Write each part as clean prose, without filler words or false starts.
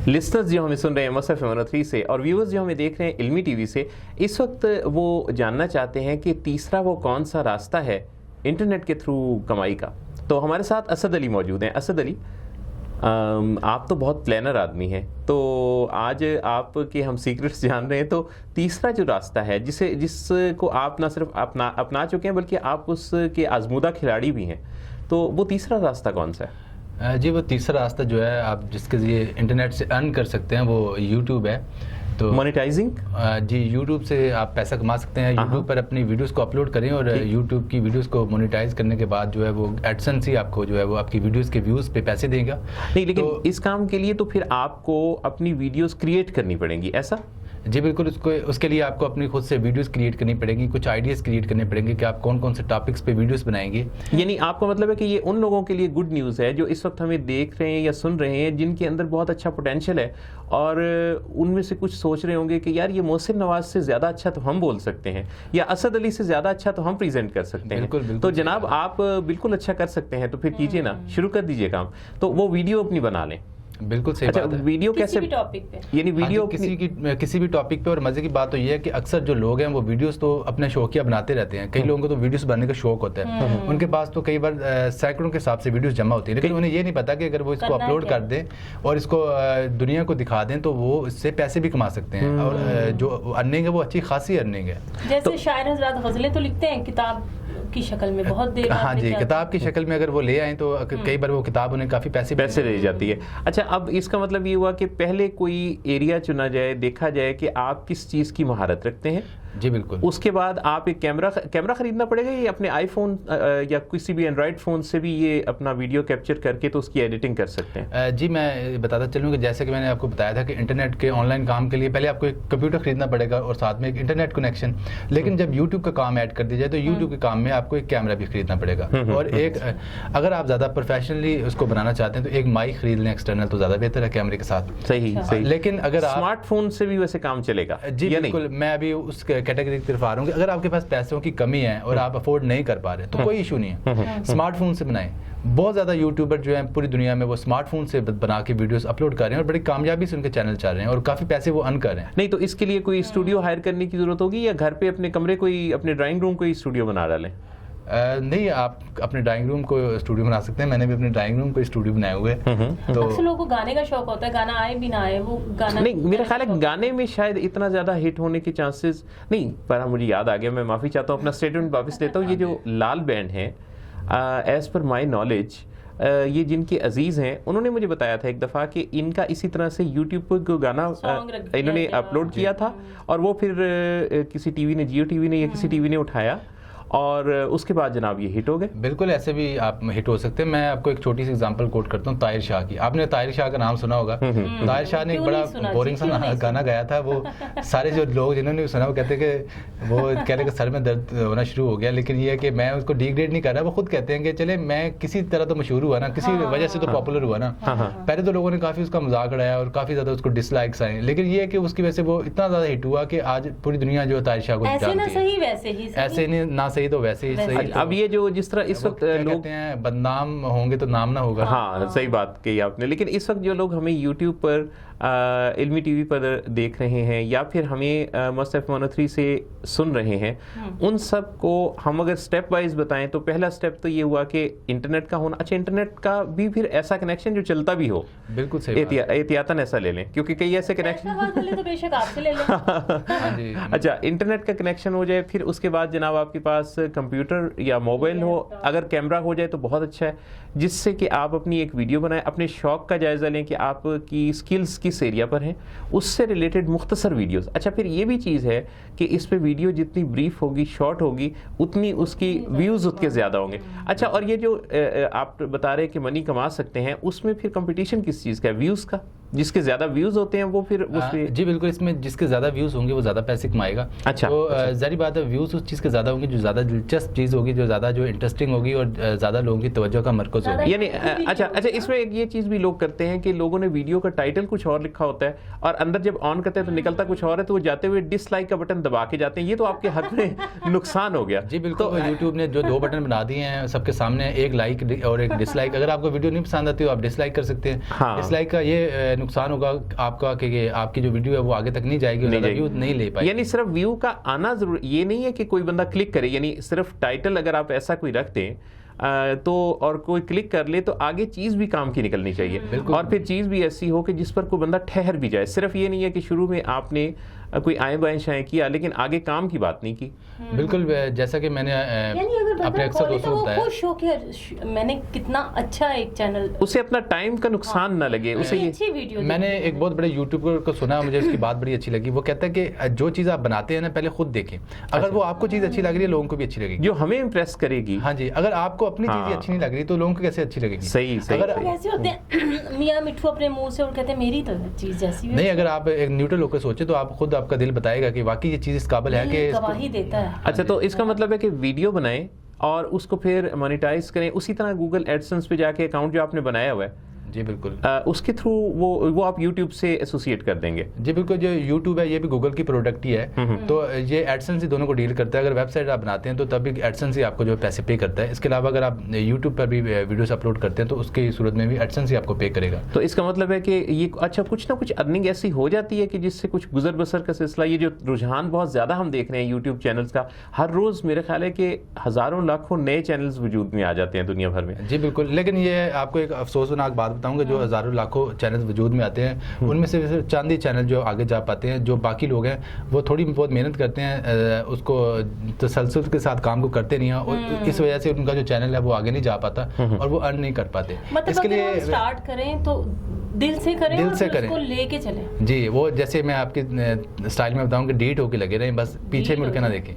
Listeners जो हमें सुन रहे हैं मसरफ 103 से और व्यूअर्स जो हमें देख रहे हैं इल्मी टीवी से, इस वक्त वो जानना चाहते हैं कि तीसरा वो कौन सा रास्ता है इंटरनेट के थ्रू कमाई का। तो हमारे साथ असद अली मौजूद हैं। असद अली, आप तो बहुत प्लानर आदमी हैं, तो आज आपके हम सीक्रेट्स जान रहे हैं। तो तीसरा जो रास्ता है जिसको आप ना सिर्फ अपना चुके हैं बल्कि आप उसके आजमूदा खिलाड़ी भी हैं, तो वो तीसरा रास्ता कौन सा है? जी, वो तीसरा रास्ता जो है आप जिसके लिए इंटरनेट से अर्न कर सकते हैं वो यूट्यूब है। तो मोनेटाइजिंग, जी, यूट्यूब से आप पैसा कमा सकते हैं। यूट्यूब पर अपनी वीडियोस को अपलोड करें और यूट्यूब की वीडियोस को मोनेटाइज करने के बाद जो है वो एडसेंस ही आपको जो है वो आपकी वीडियोस के व्यूज़ पे पैसे देगा। नहीं, लेकिन तो इस काम के लिए तो फिर आपको अपनी वीडियोस क्रिएट करनी पड़ेंगी, ऐसा? जी बिल्कुल, उसके लिए आपको अपनी खुद से वीडियोस क्रिएट करनी पड़ेंगी, कुछ आइडियाज़ क्रिएट करने पड़ेंगे कि आप कौन कौन से टॉपिक्स पे वीडियोस बनाएंगे। यानी आपका मतलब है कि ये उन लोगों के लिए गुड न्यूज़ है जो इस वक्त हमें देख रहे हैं या सुन रहे हैं, जिनके अंदर बहुत अच्छा पोटेंशियल है और उनमें से कुछ सोच रहे होंगे कि यार ये मोहसिन नवाज से ज़्यादा अच्छा तो हम बोल सकते हैं या असद अली से ज़्यादा अच्छा तो हम प्रेजेंट कर सकते हैं। बिल्कुल, तो जनाब आप बिल्कुल अच्छा कर सकते हैं, तो फिर कीजिए ना, शुरू कर दीजिए काम। तो वो वीडियो अपनी बना लें। बिल्कुल सही अच्छा, बात है। वीडियो कैसे? टॉपिक पे, यानी वीडियो किसी भी टॉपिक पे। और मजे की बात तो ये है कि अक्सर जो लोग हैं वो वीडियोस तो अपने शौकिया बनाते रहते हैं। कई लोगों को तो वीडियोस बनाने का शौक होता है, उनके पास तो कई बार सैकड़ों के हिसाब से वीडियोस जमा होती है, लेकिन उन्हें ये नहीं पता कि अगर वो इसको अपलोड कर दें और इसको दुनिया को दिखा दें तो वो इससे पैसे भी कमा सकते हैं। और जो अर्निंग है वो अच्छी खासी अर्निंग है। जैसे शायर हजरात गजलें तो लिखते हैं किताब की शक्ल में, बहुत देर। हाँ जी, किताब की शक्ल में अगर वो ले आए तो कई बार वो किताब उन्हें काफ़ी पैसे ले जाती है। अच्छा, अब इसका मतलब ये हुआ कि पहले कोई एरिया चुना जाए, देखा जाए कि आप किस चीज़ की महारत रखते हैं। जी बिल्कुल। उसके बाद आप एक कैमरा खरीदना पड़ेगा या अपने आईफोन या किसी भी एंड्रॉयड फ़ोन से भी ये अपना वीडियो कैप्चर करके तो उसकी एडिटिंग कर सकते हैं? जी, मैं बताता चलूँ कि जैसे कि मैंने आपको बताया था कि इंटरनेट के ऑनलाइन काम के लिए पहले आपको एक कंप्यूटर खरीदना पड़ेगा और साथ में एक इंटरनेट कनेक्शन। लेकिन जब यूट्यूब का काम ऐड कर दिया जाए तो यूट्यूब के काम में आपको एक कैमरा भी खरीदना पड़ेगा और एक अगर आप ज़्यादा प्रोफेशनली उसको बनाना चाहते हैं तो एक माइक खरीद लें एक्सटर्नल, तो ज़्यादा बेहतर है कैमरे के साथ। सही। लेकिन अगर आप स्मार्टफोन से भी वैसे काम चलेगा? जी बिल्कुल, मैं अभी उस कैटेगरी की तरफ आ रहा हूँ। अगर आपके पास पैसों की कमी है और आप अफोर्ड नहीं कर पा रहे तो कोई इशू नहीं है, स्मार्टफोन से बनाएं। बहुत ज़्यादा यूट्यूबर जो हैं पूरी दुनिया में वो स्मार्टफोन से बना के वीडियोस अपलोड कर रहे हैं और बड़ी कामयाबी से उनके चैनल चल रहे हैं और काफ़ी पैसे वो अर्न कर रहे हैं। नहीं, तो इसके लिए कोई स्टूडियो हायर करने की जरूरत होगी या घर पे अपने कमरे कोई अपने ड्राइंग रूम कोई स्टूडियो बना डालें? नहीं, आप अपने ड्राइंग रूम को स्टूडियो बना सकते हैं। मैंने भी अपने ड्राइंग रूम को स्टूडियो बनाए हुए हैं। तो अक्सर लोगों को गाने का शौक होता है, गाना आए भी ना आए वो गाना नहीं, मेरा ख्याल है गाने में शायद इतना ज़्यादा हिट होने के चांसेस नहीं। पर मुझे याद आ गया, मैं माफ़ी चाहता हूँ, अपना स्टेटमेंट वापस लेता हूँ। ये जो लाल बैंड है, एज़ पर माई नॉलेज, ये जिनके अजीज़ हैं उन्होंने मुझे बताया था एक दफ़ा कि इनका इसी तरह से यूट्यूब पर गाना इन्होंने अपलोड किया था और वो फिर किसी टीवी ने, जियो टीवी ने या किसी टीवी ने उठाया और उसके बाद जनाब ये हिट हो गए। बिल्कुल, ऐसे भी आप हिट हो सकते हैं। मैं आपको एक छोटी सी एग्जांपल कोट करता हूँ ताहिर शाह की। आपने ताहिर शाह का नाम सुना होगा। ताहिर शाह ने एक बड़ा बोरिंग सा गाना गाया था। वो सारे जो लोग जिन्होंने सुना वो कहते हैं कि वो कह रहे कि सर में दर्द होना शुरू हो गया। लेकिन ये है कि मैं उसको डिग्रेड नहीं कर रहा, वो खुद कहते हैं कि चले मैं किसी तरह तो मशहूर हुआ ना, किसी वजह से तो पॉपुलर हुआ ना। पहले तो लोगों ने काफ़ी उसका मजाक उड़ाया और काफ़ी ज़्यादा उसको डिसलाइक्स आए, लेकिन ये है कि उसकी वजह से वो इतना ज़्यादा हिट हुआ कि आज पूरी दुनिया जो ताहिर शाह को जानती है। ऐसे नहीं, ना सही तो वैसे ही सही। अब ये जो जिस तरह इस वक्त लोग कहते हैं बदनाम होंगे तो नाम ना होगा। हाँ, सही बात कही आपने। लेकिन इस वक्त जो लोग हमें यूट्यूब पर इल्मी टीवी पर देख रहे हैं या फिर हमें मसरफ 103 से सुन रहे हैं, उन सब को हम अगर स्टेप वाइज बताएं तो पहला स्टेप तो ये हुआ कि इंटरनेट का होना। अच्छा, इंटरनेट का भी फिर ऐसा कनेक्शन जो चलता भी हो। बिल्कुल सही, एहतियातन ऐसा ले लें क्योंकि कई ऐसे कनेक्शन तो बेशक आपसे ले लें। अच्छा, इंटरनेट का कनेक्शन हो जाए, फिर उसके बाद जनाब आपके पास कंप्यूटर या मोबाइल हो, अगर कैमरा हो जाए तो बहुत अच्छा है, जिससे कि आप अपनी एक वीडियो बनाएं, अपने शौक का जायज़ा लें कि आपकी स्किल्स किस एरिया पर हैं, उससे रिलेटेड मुख्तसर वीडियोस। अच्छा, फिर ये भी चीज़ है कि इस पे वीडियो जितनी ब्रीफ होगी, शॉर्ट होगी, उतनी उसकी व्यूज़ उतने ज़्यादा होंगे। अच्छा, और ये जो आप बता रहे हैं कि मनी कमा सकते हैं, उसमें फिर कंपटीशन किस चीज़ का है? व्यूज़ का। जिसके ज़्यादा व्यूज़ होते हैं वो फिर जी बिल्कुल, इसमें जिसके ज़्यादा व्यूज़ होंगे वो ज़्यादा पैसे कमाएगा। अच्छा, तो ज़ाहिर बात है व्यूज़ उस चीज़ के ज़्यादा होंगे जो ज़्यादा दिलचस्प चीज़ होगी, जो ज़्यादा जो इंटरेस्टिंग होगी और ज़्यादा लोगों की तवज्जो का मरकज़ होगा। यानी अच्छा, इसमें एक ये चीज़ भी लोग करते हैं कि लोगों ने वीडियो का टाइटल कुछ और लिखा होता है और अंदर जब ऑन करते हैं तो निकलता कुछ और है, तो वो जाते हुए डिसलाइक का बटन दबा के जाते हैं। ये तो आपके हक में नुकसान हो गया। जी बिल्कुल, तो यूट्यूब ने जो 2 बटन बना दिए हैं सबके सामने, एक लाइक और एक डिसलाइक। अगर आपको वीडियो नहीं पसंद आती तो आप डिसलाइक कर सकते हैं। डिसलाइक का ये नुकसान होगा आपका कि आपकी जो वीडियो है वो आगे तक नहीं जाएगी, नहीं व्यू नहीं ले पाएगी। यानी सिर्फ व्यू का आना जरूरी, ये नहीं है कि कोई बंदा क्लिक करे, यानी सिर्फ टाइटल अगर आप ऐसा कोई रख दें तो और कोई क्लिक कर ले तो आगे चीज़ भी काम की निकलनी चाहिए, और फिर चीज़ भी ऐसी हो कि जिस पर कोई बंदा ठहर भी जाए। सिर्फ ये नहीं है कि शुरू में आपने कोई आए बाएं शाएं किया लेकिन आगे काम की बात नहीं की। बिल्कुल, जैसा कि मैंने अपने अक्सर दोस्तों को बताया, खुश हो कि मैंने कितना अच्छा एक चैनल, उसे अपना टाइम का नुकसान ना लगे, उसे ये अच्छी वीडियो। मैंने एक बहुत बड़े यूट्यूबर को सुना, मुझे उसकी बात बड़ी अच्छी लगी। वो कहता है कि जो चीज़ आप बनाते हैं ना पहले खुद देखें, अगर वो आपको चीज़ अच्छी लग रही है लोगों को भी अच्छी लगेगी, जो हमें इम्प्रेस करेगी। हाँ जी, अगर आपको अपनी चीज़ अच्छी नहीं लग रही तो लोगों को कैसे अच्छी लगेगी? सही सही, अगर कैसे होते हैं मियाँ मिठू अपने मुंह से और कहते हैं मेरी तो चीज़ जैसी नहीं, अगर आप एक न्यूट्रल होकर सोचे तो आप खुद, आपका दिल बताएगा कि वाकई ये चीज़ इस काबिल है कि गवाही देता है। अच्छा, तो इसका मतलब है कि वीडियो बनाएं और उसको फिर मोनेटाइज करें, उसी तरह गूगल एडसेंस पे जाके अकाउंट जो आपने बनाया हुआ है जी बिल्कुल, उसके थ्रू वो आप यूट्यूब से एसोसिएट कर देंगे। जी बिल्कुल, जो यूट्यूब है ये भी गूगल की प्रोडक्ट ही है, तो ये एडसेंस ही दोनों को डील करता है। अगर वेबसाइट आप बनाते हैं तो तभी एडसेंस ही आपको जो पैसे पे करता है। इसके अलावा अगर आप यूट्यूब पर भी वीडियोस अपलोड करते हैं तो उसकी सूरत में भी एडसेंस ही आपको पे करेगा। तो इसका मतलब है कि ये अच्छा कुछ ना कुछ अर्निंग ऐसी हो जाती है कि जिससे कुछ गुजर बसर का सिलसिला, ये जो रुझान बहुत ज़्यादा हम देख रहे हैं यूट्यूब चैनल्स का, हर रोज़ मेरे ख्याल है कि हज़ारों लाखों नए चैनल्स वजूद में आ जाते हैं दुनिया भर में। जी बिल्कुल, लेकिन ये आपको एक अफसोसनाक बात बताऊंगा, जो हज़ारों लाखों चैनल वजूद में आते हैं उनमें से सिर्फ चंद ही चैनल जो आगे जा पाते हैं। जो बाकी लोग हैं वो थोड़ी बहुत मेहनत करते हैं, उसको तसलसल के साथ काम को करते नहीं हैं, और इस वजह से उनका जो चैनल है वो आगे नहीं जा पाता और वो अर्न नहीं कर पाते। मतलब इसके लिए स्टार्ट करें तो दिल से करें, दिल और से करें, उसको लेके चलें। जी, वो जैसे मैं आपकी स्टाइल में बताऊं कि डीट होके लगे रहें, बस पीछे मुड़ के ना देखें।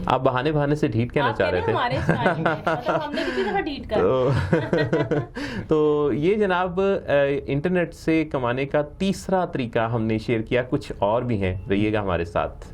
आप बहाने से ढीठ कहना चाह रहे थे। हमारे स्टाइल में, मतलब हमने भी दफा ढीठ कर तो ये जनाब इंटरनेट से कमाने का तीसरा तरीका हमने शेयर किया, कुछ और भी हैं, रहिएगा हमारे साथ।